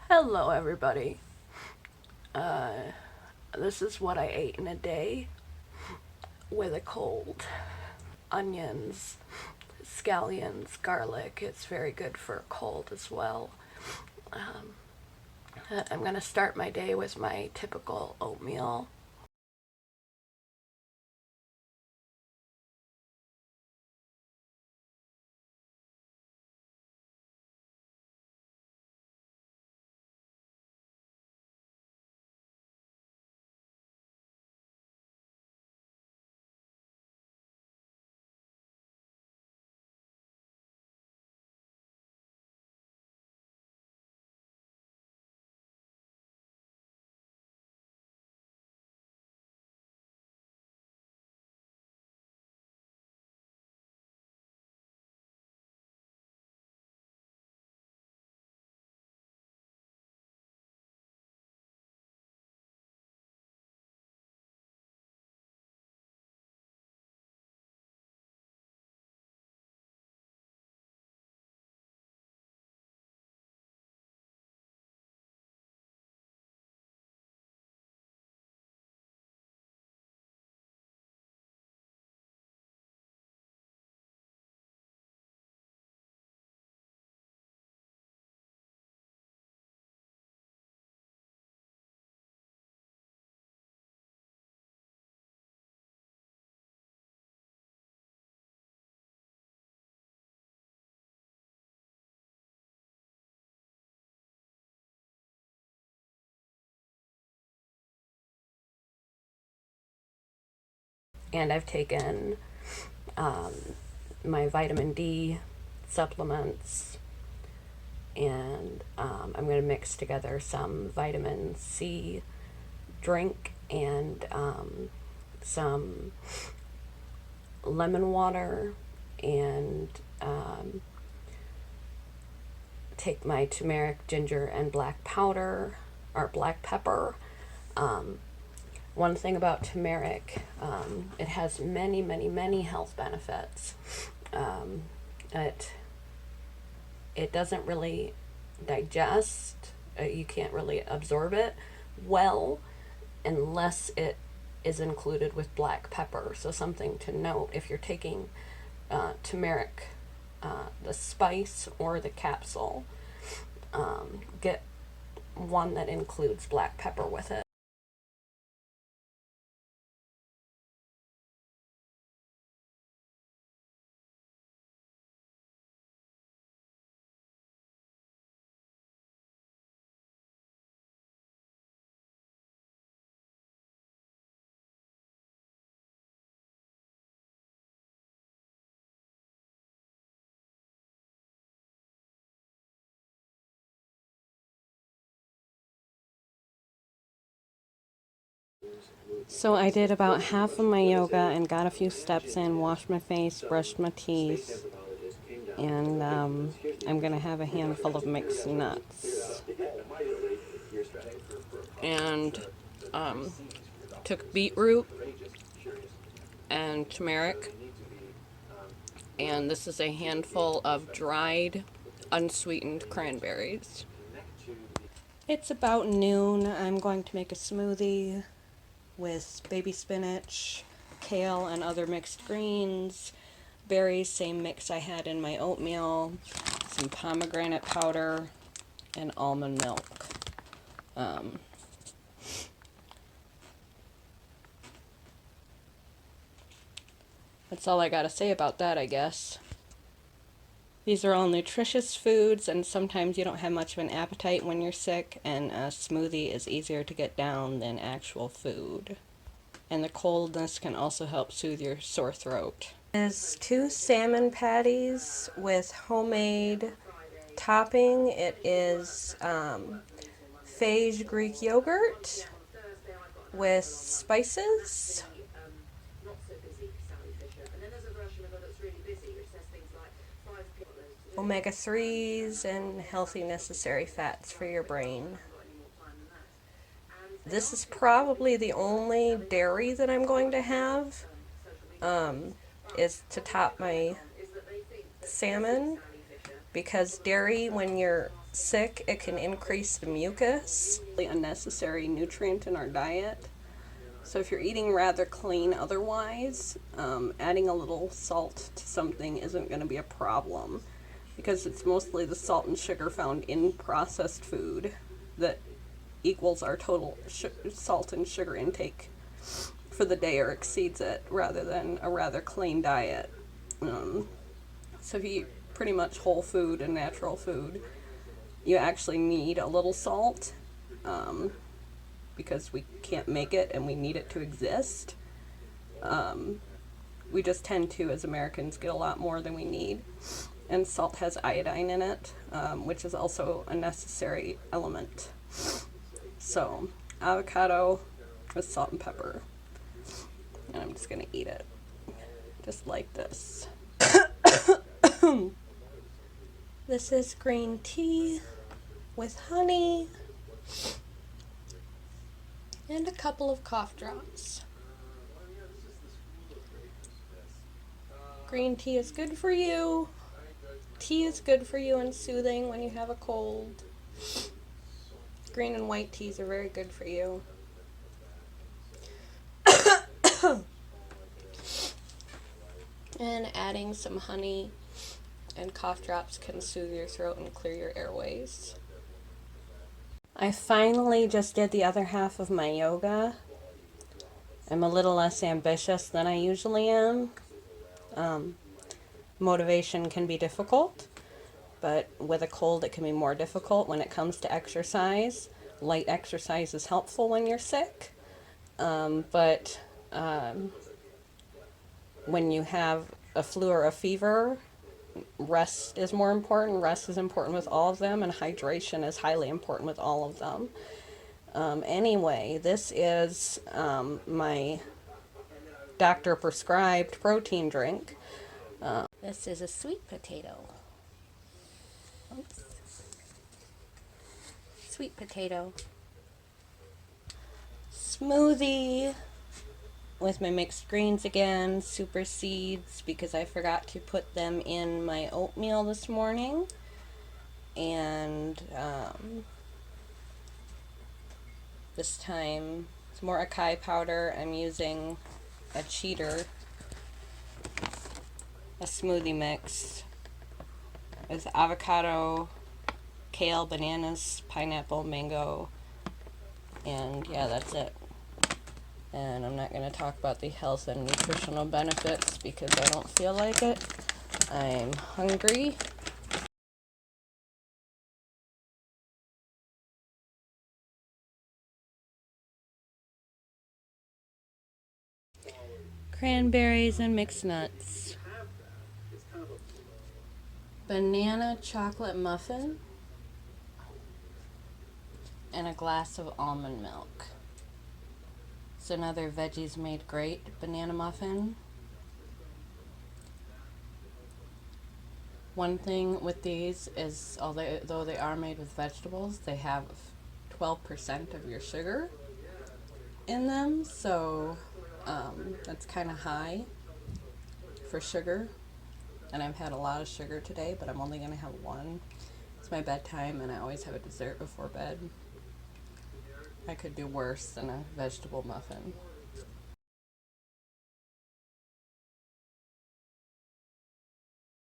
Hello everybody. This is what I ate in a day with a cold. Onions, scallions, garlic. It's very good for a cold as well. I'm going to start my day with my typical oatmeal. And I've taken um, my vitamin D supplements, and I'm going to mix together some vitamin C drink and some lemon water, and take my turmeric, ginger, and black powder or black pepper. One thing about turmeric, it has many, many, many health benefits. It doesn't really digest. You can't really absorb it well unless it is included with black pepper. So something to note if you're taking turmeric, the spice or the capsule, get one that includes black pepper with it. So I did about half of my yoga and got a few steps in, washed my face, brushed my teeth, and I'm going to have a handful of mixed nuts. And took beetroot and turmeric, and this is a handful of dried, unsweetened cranberries. It's about noon. I'm going to make a smoothie with baby spinach, kale, and other mixed greens, berries, same mix I had in my oatmeal, some pomegranate powder, and almond milk. That's all I gotta say about that, I guess. These are all nutritious foods, and sometimes you don't have much of an appetite when you're sick, and a smoothie is easier to get down than actual food. And the coldness can also help soothe your sore throat. Is 2 salmon patties with homemade topping. It is phage Greek yogurt with spices, omega-3s, and healthy necessary fats for your brain. This is probably the only dairy that I'm going to have, is to top my salmon, because dairy, when you're sick, it can increase the mucus, the unnecessary nutrient in our diet. So if you're eating rather clean otherwise, adding a little salt to something isn't going to be a problem, because it's mostly the salt and sugar found in processed food that equals our total salt and sugar intake for the day, or exceeds it, rather than a rather clean diet. So if you eat pretty much whole food and natural food, you actually need a little salt, because we can't make it and we need it to exist. We just tend to, as Americans, get a lot more than we need. And salt has iodine in it, which is also a necessary element. So, avocado with salt and pepper. And I'm just going to eat it. Just like this. This is green tea with honey and a couple of cough drops. Green tea is good for you. Tea is good for you and soothing when you have a cold. Green and white teas are very good for you. And adding some honey and cough drops can soothe your throat and clear your airways. I finally just did the other half of my yoga. I'm a little less ambitious than I usually am. Motivation can be difficult, but with a cold it can be more difficult when it comes to exercise. Light exercise is helpful when you're sick, but when you have a flu or a fever, rest is more important. Rest is important with all of them, and hydration is highly important with all of them. Anyway, this is my doctor prescribed protein drink. This is a sweet potato. Oops. Sweet potato smoothie with my mixed greens again, super seeds, because I forgot to put them in my oatmeal this morning. And this time it's more acai powder. I'm using a cheater, a smoothie mix with avocado, kale, bananas, pineapple, mango, and yeah, that's it. And I'm not going to talk about the health and nutritional benefits because I don't feel like it. I'm hungry. Cranberries and mixed nuts. Banana chocolate muffin. And a glass of almond milk. It's another veggies made great banana muffin. One thing with these is, although they are made with vegetables, they have 12% of your sugar in them, so that's kind of high for sugar. And I've had a lot of sugar today, but I'm only going to have one. It's my bedtime, and I always have a dessert before bed. I could do worse than a vegetable muffin.